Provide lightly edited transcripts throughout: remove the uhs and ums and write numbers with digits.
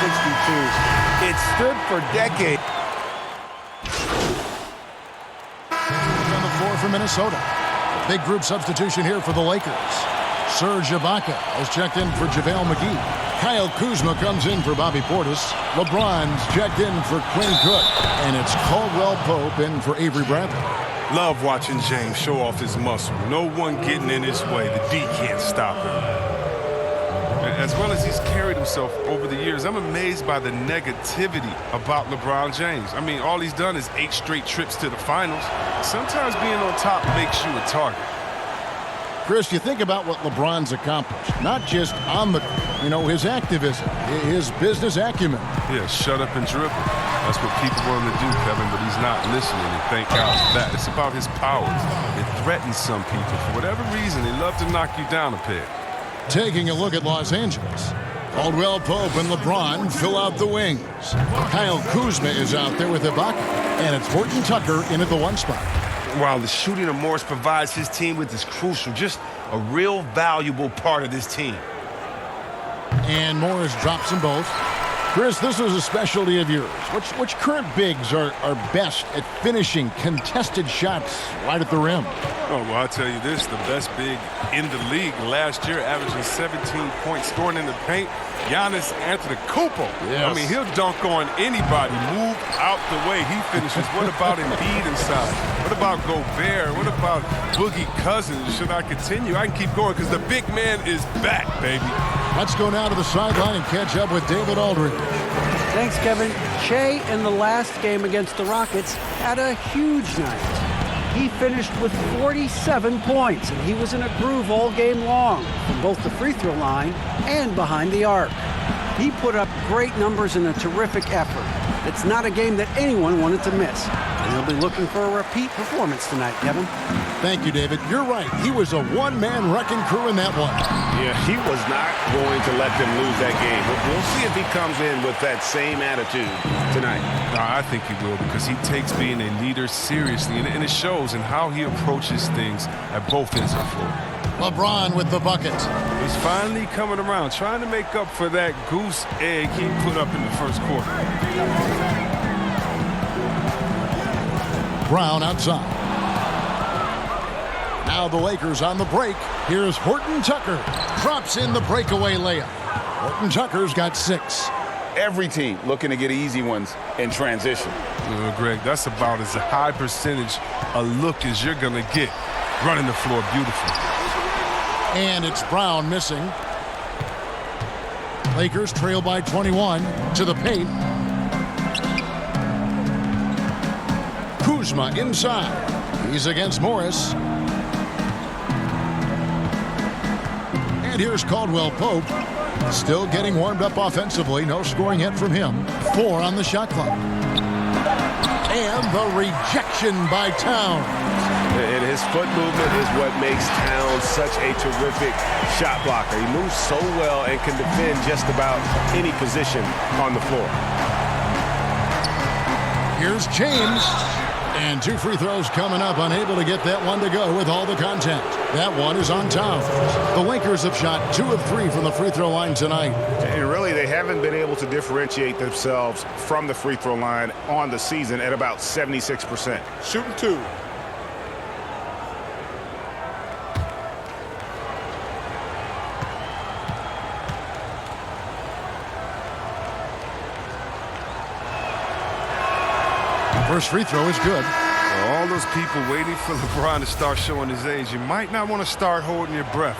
It stood for decades. On the floor for Minnesota. Big group substitution here for the Lakers. Serge Ibaka has checked in for JaVale McGee. Kyle Kuzma comes in for Bobby Portis. LeBron's checked in for Quinn Cook. And it's Caldwell Pope in for Avery Bradley. Love watching James show off his muscle. No one getting in his way. The D can't stop him. As well as he's carried himself over the years, I'm amazed by the negativity about LeBron James. I mean, all he's done is 8 straight trips to the finals. Sometimes being on top makes you a target. Chris, you think about what LeBron's accomplished, not just on the, his activism, his business acumen. Yeah, shut up and dribble. That's what people want him to do, Kevin, but he's not listening, and thank God for that. It's about his power. It threatens some people. For whatever reason, they love to knock you down a peg. Taking a look at Los Angeles. Caldwell Pope and LeBron fill out the wings. Kyle Kuzma is out there with Ibaka, and it's Horton Tucker in at the 1 spot. While the shooting of Morris provides his team with is crucial, just a real valuable part of this team. And Morris drops them both. Chris, this is a specialty of yours. Which current bigs are best at finishing contested shots right at the rim? Oh, well, I'll tell you this. The best big in the league last year, averaging 17 points, scoring in the paint, Giannis Antetokounmpo. Yes. I mean, he'll dunk on anybody. Move out the way. He finishes. What about Embiid inside? What about Gobert? What about Boogie Cousins? Should I continue? I can keep going because the big man is back, baby. Let's go now to the sideline and catch up with David Aldridge. Thanks, Kevin. Shea, in the last game against the Rockets, had a huge night. He finished with 47 points, and he was in a groove all game long from both the free throw line and behind the arc. He put up great numbers in a terrific effort. It's not a game that anyone wanted to miss, and he'll be looking for a repeat performance tonight, Kevin. Thank you, David. You're right. He was a one-man wrecking crew in that one. Yeah, he was not going to let them lose that game. We'll see if he comes in with that same attitude tonight. I think he will because he takes being a leader seriously, and it shows in how he approaches things at both ends of the floor. LeBron with the bucket. He's finally coming around, trying to make up for that goose egg he put up in the first quarter. Brown outside. Now the Lakers on the break. Here's Horton Tucker. Drops in the breakaway layup. Horton Tucker's got 6. Every team looking to get easy ones in transition. Greg, that's about as high percentage a look as you're going to get. Running the floor beautifully. And it's Brown missing. Lakers trail by 21 to the paint. Kuzma inside. He's against Morris. And here's Caldwell Pope. Still getting warmed up offensively. No scoring yet from him. 4 on the shot clock. And the rejection by Towns. And his foot movement is what makes Towns such a terrific shot blocker. He moves so well and can defend just about any position on the floor. Here's James. And 2 free throws coming up. Unable to get that one to go with all the contact. That one is on Towns. The Lakers have shot 2 of 3 from the free throw line tonight. And really, they haven't been able to differentiate themselves from the free throw line on the season at about 76%. Shooting 2. First free throw is good. For all those people waiting for LeBron to start showing his age, you might not want to start holding your breath.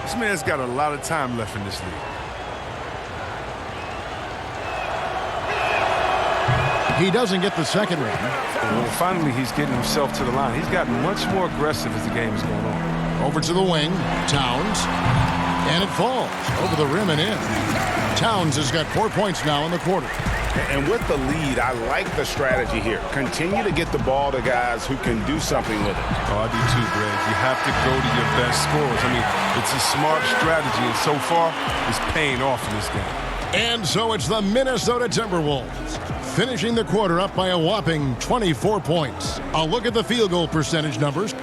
This man's got a lot of time left in this league. He doesn't get the second one. Well, finally, he's getting himself to the line. He's gotten much more aggressive as the game is going on. Over to the wing. Towns. And it falls over the rim and in. Towns has got 4 points now in the quarter. And with the lead, I like the strategy here. Continue to get the ball to guys who can do something with it. Oh, I do too, Greg. You have to go to your best scorers. I mean, it's a smart strategy, and so far, it's paying off in this game. And so it's the Minnesota Timberwolves, finishing the quarter up by a whopping 24 points. I'll look at the field goal percentage numbers.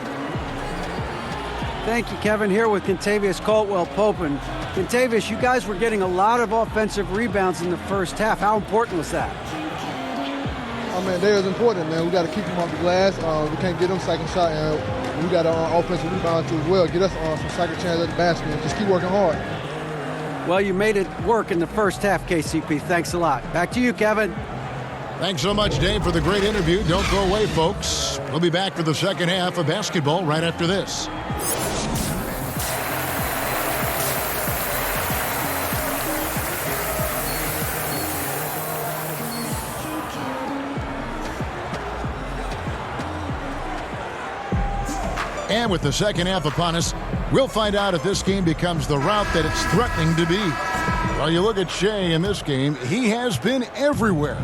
Thank you, Kevin. Here with Kentavious Caldwell-Pope. And Contavious, you guys were getting a lot of offensive rebounds in the first half. How important was that? I mean, they was important, man. We got to keep them off the glass. We can't get them second shot, and we got to offensive rebound too as well. Get us some second chance at the basket and just keep working hard. Well, you made it work in the first half, KCP. Thanks a lot. Back to you, Kevin. Thanks so much, Dave, for the great interview. Don't go away, folks. We'll be back for the second half of basketball right after this. And with the second half upon us, we'll find out if this game becomes the route that it's threatening to be. Well, you look at Shea in this game, he has been everywhere.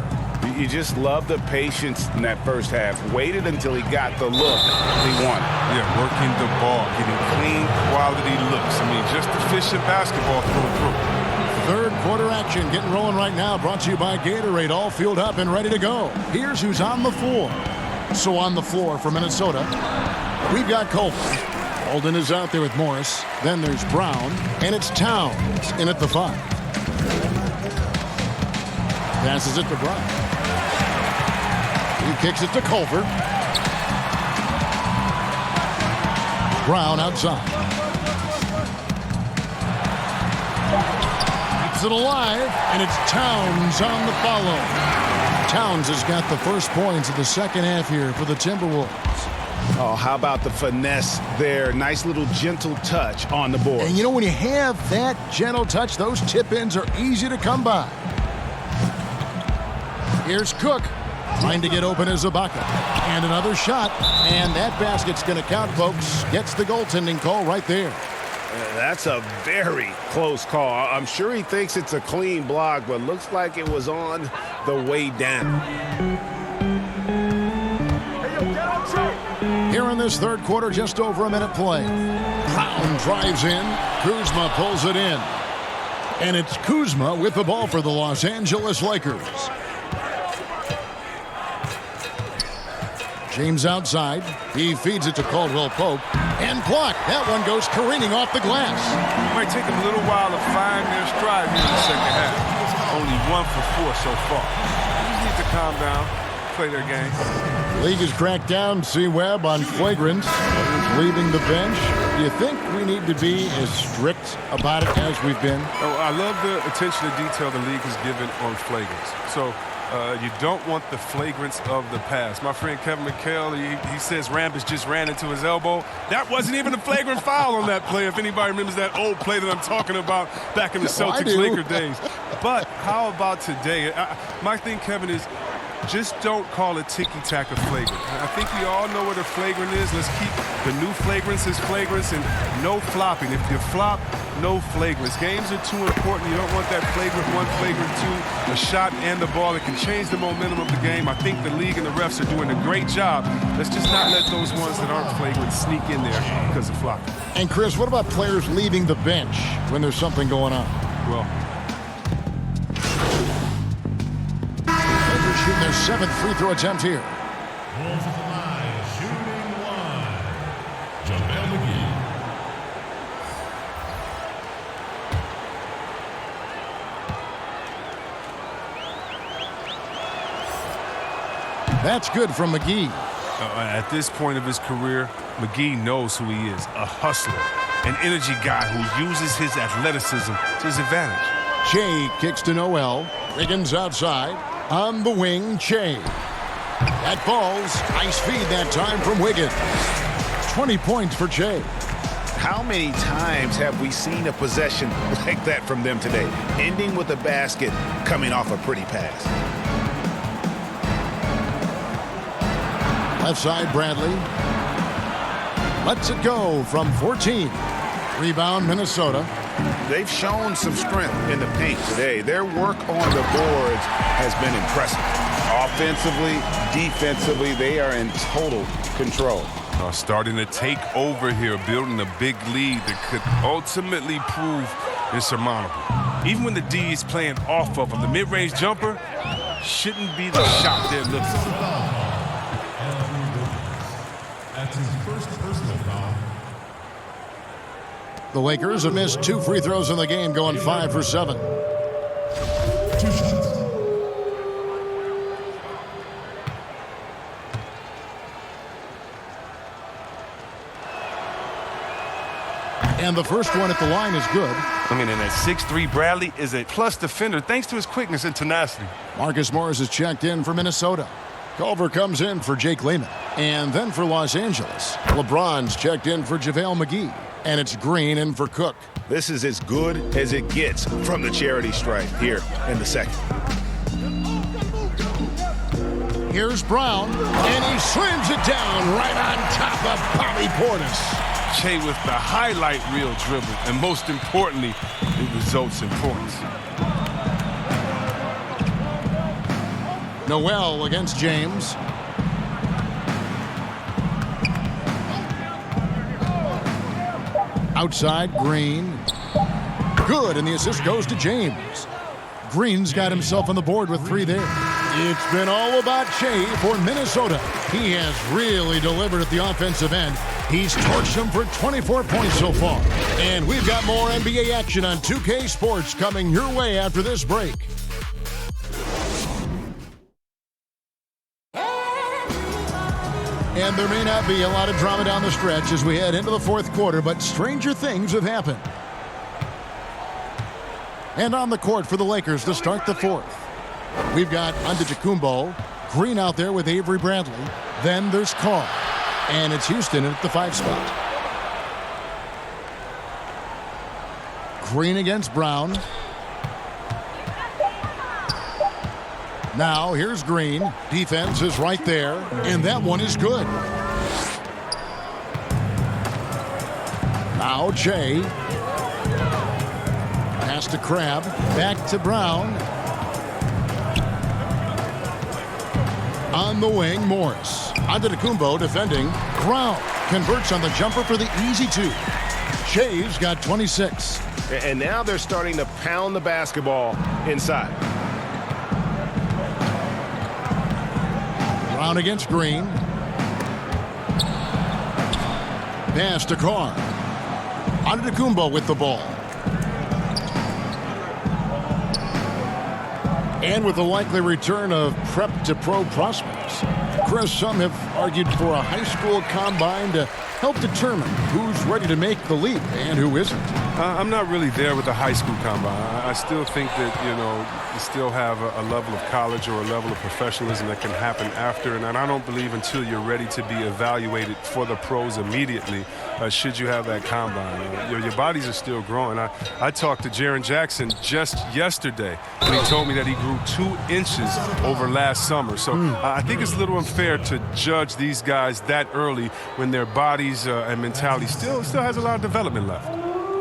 You just love the patience in that first half. Waited until he got the look he wanted. Yeah, working the ball, getting clean, quality looks. I mean, just efficient basketball through and through. Third quarter action getting rolling right now, brought to you by Gatorade, all fueled up and ready to go. Here's who's on the floor. So on the floor for Minnesota, we've got Colton. Holden is out there with Morris. Then there's Brown, and it's Towns in at the 5. Passes it to Brown. He kicks it to Culver. Brown outside. Keeps it alive, and it's Towns on the follow. Towns has got the first points of the second half here for the Timberwolves. Oh, how about the finesse there? Nice little gentle touch on the board. And you know, when you have that gentle touch, those tip-ins are easy to come by. Here's Cook, trying to get open as Ibaka. And another shot, and that basket's going to count, folks. Gets the goaltending call right there. That's a very close call. I'm sure he thinks it's a clean block, but looks like it was on the way down. Here in this third quarter, just over a minute play. Brown drives in. Kuzma pulls it in. And it's Kuzma with the ball for the Los Angeles Lakers. James outside. He feeds it to Caldwell Pope. And blocked. That one goes careening off the glass. It might take them a little while to find their stride here in the second half. Only 1 for 4 so far. They just need to calm down, play their game. League has cracked down C-Webb on flagrants. Leaving the bench. Do you think we need to be as strict about it as we've been? Oh, I love the attention to detail the league has given on flagrants. So you don't want the flagrants of the past. My friend Kevin McHale, he says Rambis just ran into his elbow. That wasn't even a flagrant foul on that play, if anybody remembers that old play that I'm talking about back in the Celtics-Laker days. But how about today? My thing, Kevin, is just don't call it ticky-tack a flagrant. I think we all know what a flagrant is. Let's keep the new flagrants as flagrants and no flopping. If you flop, no flagrants. Games are too important. You don't want that flagrant 1, flagrant 2, a shot and the ball. It can change the momentum of the game. I think the league and the refs are doing a great job. Let's just not let those ones that aren't flagrant sneak in there because of flopping. And Chris, what about players leaving the bench when there's something going on? Well, Lakers shooting their 7th free throw attempt here. That's good from McGee. At this point of his career, McGee knows who he is, a hustler, an energy guy who uses his athleticism to his advantage. Che kicks to Noel. Wiggins outside. On the wing, Che. That falls. Nice feed that time from Wiggins. 20 points for Che. How many times have we seen a possession like that from them today? Ending with a basket, coming off a pretty pass. Left side, Bradley. Lets it go from 14. Rebound, Minnesota. They've shown some strength in the paint today. Their work on the boards has been impressive. Offensively, defensively, they are in total control. Starting to take over here, building a big lead that could ultimately prove insurmountable. Even when the D is playing off of them, the mid-range jumper shouldn't be the shot they're looking for. That's his first personal foul. The Lakers have missed 2 free throws in the game, going 5 for 7. 2 shots. And the first one at the line is good. I mean, and that 6'3" Bradley is a plus defender thanks to his quickness and tenacity. Marcus Morris is checked in for Minnesota. Culver comes in for Jake Lehman. And then for Los Angeles, LeBron's checked in for JaVale McGee. And it's Green in for Cook. This is as good as it gets from the charity stripe here in the second. Here's Brown, and he slams it down right on top of Bobby Portis. Che with the highlight reel dribble, and most importantly, it results in points. Noel against James. Outside, Green. Good, and the assist goes to James. Green's got himself on the board with 3 there. It's been all about Che for Minnesota. He has really delivered at the offensive end. He's torched them for 24 points so far. And we've got more NBA action on 2K Sports coming your way after this break. And there may not be a lot of drama down the stretch as we head into the fourth quarter, but stranger things have happened. And on the court for the Lakers to start the fourth. We've got Antetokounmpo, Green out there with Avery Bradley. Then there's Carr. And it's Houston at the 5 spot. Green against Brown. Now here's Green. Defense is right there. And that one is good. Now Che. Pass to Crabbe. Back to Brown. On the wing, Morris. Antetokounmpo defending. Brown converts on the jumper for the easy 2. Che's got 26. And now they're starting to pound the basketball inside. Brown against Green. Pass to Carr. Antetokounmpo with the ball. And with the likely return of prep-to-pro prospects, Chris, some have argued for a high school combine to help determine who's ready to make the leap and who isn't. I'm not really there with the high school combine. I still think that, you still have a level of college or a level of professionalism that can happen after. And I don't believe until you're ready to be evaluated for the pros immediately, should you have that combine. Your bodies are still growing. I talked to Jaren Jackson just yesterday, and he told me that he grew 2 inches over last summer. So I think it's a little unfair to judge these guys that early when their bodies and mentality still has a lot of development left.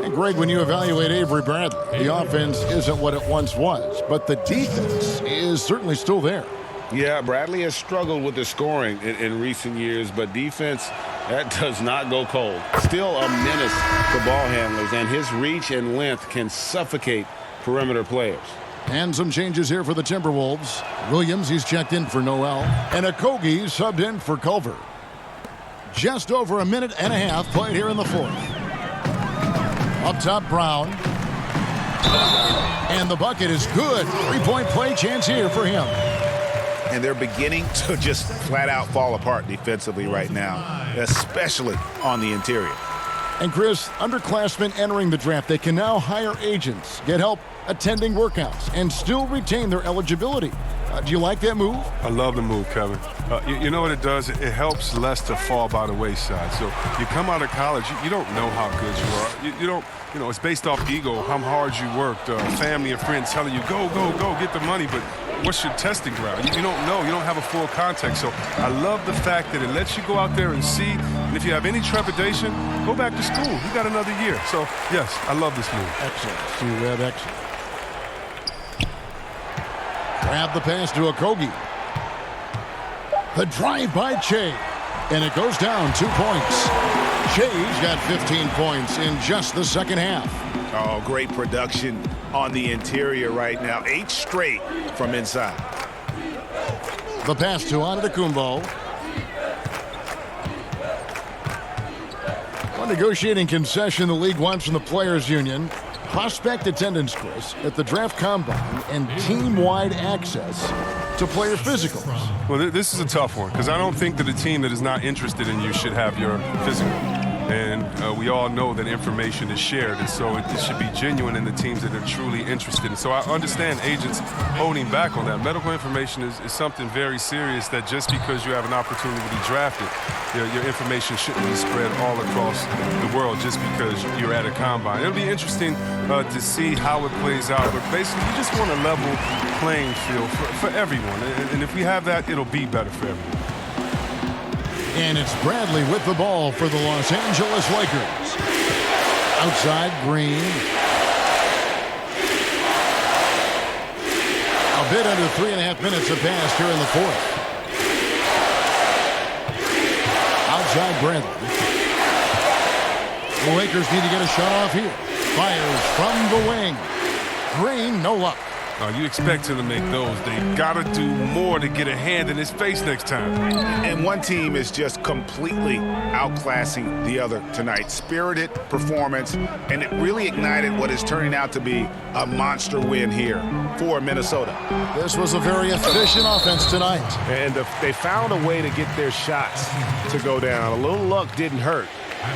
And Greg, when you evaluate Avery Bradley, the offense isn't what it once was, but the defense is certainly still there. Yeah, Bradley has struggled with the scoring in recent years, but defense, that does not go cold. Still a menace to ball handlers, and his reach and length can suffocate perimeter players. And some changes here for the Timberwolves. Williams, he's checked in for Noel, and Okogie subbed in for Culver. Just over a minute and a half played here in the fourth. Up top, Brown. And the bucket is good. 3-point play chance here for him. And they're beginning to just flat out fall apart defensively right now, especially on the interior. And Chris, underclassmen entering the draft, they can now hire agents, get help attending workouts, and still retain their eligibility. Do you like that move? I love the move, Kevin. You know what it does? It helps less to fall by the wayside. So you come out of college, you don't know how good you are. You don't, it's based off ego, how hard you worked, family and friends telling you, go, get the money, but what's your testing ground? You don't know. You don't have a full context. So I love the fact that it lets you go out there and see, and if you have any trepidation, go back to school. You got another year. So, yes, I love this move. Excellent. You have excellent. Grab the pass to Okogie. The drive by Che. And it goes down 2 points. Che's got 15 points in just the second half. Oh, great production on the interior right now. 8 straight from inside. The pass to Antetokounmpo. negotiating concession the league wants from the Players Union. Prospect attendance, Chris, at the draft combine and team-wide access to player physicals. Well, this is a tough one because I don't think that a team that is not interested in you should have your physical. And we all know that information is shared, and so it should be genuine in the teams that are truly interested. And so I understand agents holding back on that. Medical information is something very serious that just because you have an opportunity to be drafted, your information shouldn't be spread all across the world just because you're at a combine. It'll be interesting to see how it plays out, but basically you just want a level playing field for everyone. And if we have that, it'll be better for everyone. And it's Bradley with the ball for the Los Angeles Lakers. Outside, Green. A bit under 3.5 minutes have passed here in the fourth. Outside, Bradley. The Lakers need to get a shot off here. Fires from the wing. Green, no luck. You expect him to make those. They got to do more to get a hand in his face next time. And one team is just completely outclassing the other tonight. Spirited performance, and it really ignited what is turning out to be a monster win here for Minnesota. This was a very efficient offense tonight. And they found a way to get their shots to go down. A little luck didn't hurt.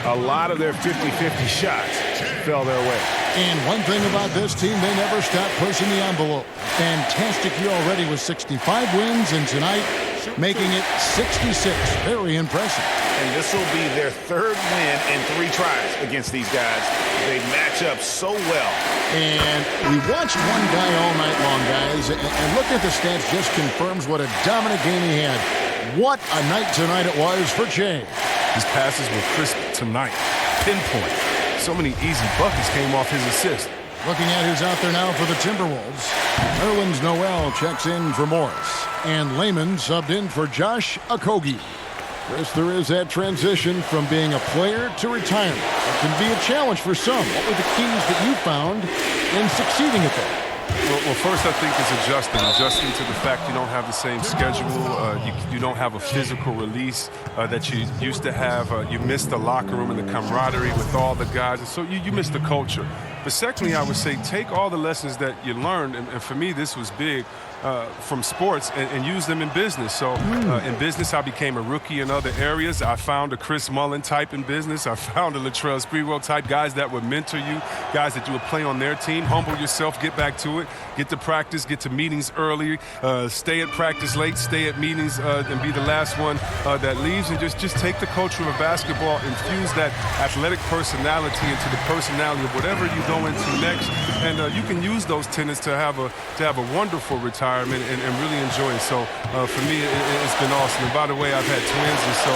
A lot of their 50-50 shots fell their way. And one thing about this team, they never stop pushing the envelope. Fantastic year already with 65 wins, and tonight making it 66. Very impressive. And this will be their third win in 3 tries against these guys. They match up so well. And we watched one guy all night long, guys, and looking at the stats just confirms what a dominant game he had. What a night tonight it was for Jay. His passes were crisp tonight. Pinpoint. So many easy buckets came off his assist. Looking at who's out there now for the Timberwolves. Nerlens Noel checks in for Morris. And Lehman subbed in for Josh Okogie. Chris, there is that transition from being a player to retirement. It can be a challenge for some. What were the keys that you found in succeeding at that? Well, first I think it's adjusting to the fact you don't have the same schedule. You don't have a physical release that you used to have. You miss the locker room and the camaraderie with all the guys, and so you miss the culture. But secondly, I would say take all the lessons that you learned, and for me this was big, from sports and use them in business. So in business, I became a rookie in other areas. I found a Chris Mullin type in business. I found a Latrell Sprewell type, guys that would mentor you, guys that you would play on their team. Humble yourself, get back to it, get to practice, get to meetings early, stay at practice late, stay at meetings and be the last one that leaves, and just take the culture of basketball, infuse that athletic personality into the personality of whatever you go into next, and you can use those tenets to have a wonderful retirement and really enjoy it. So for me, it's been awesome. And by the way, I've had twins, and so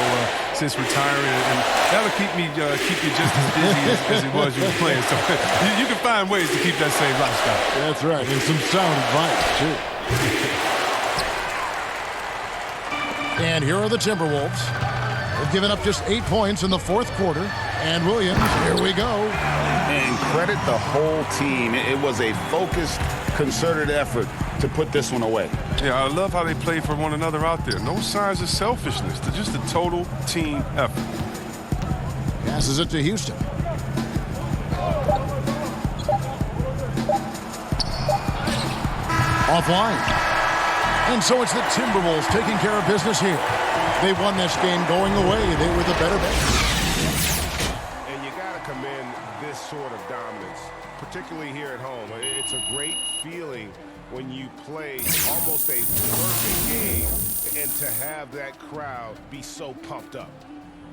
since retiring, and that'll keep you just as busy as it was you were playing. So you can find ways to keep that same lifestyle. That's right, and some sound advice too. And here are the Timberwolves. They've given up just 8 points in the fourth quarter. And Williams, here we go. And credit the whole team. It was a focused, concerted effort to put this one away. Yeah, I love how they play for one another out there. No signs of selfishness. They're just a total team effort. Passes it to Houston. Offline. And so it's the Timberwolves taking care of business here. They won this game going away. They were the better bet. And you got to commend this sort of dominance, particularly here at home. It's a great feeling when you play almost a perfect game and to have that crowd be so pumped up.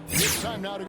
It's time now to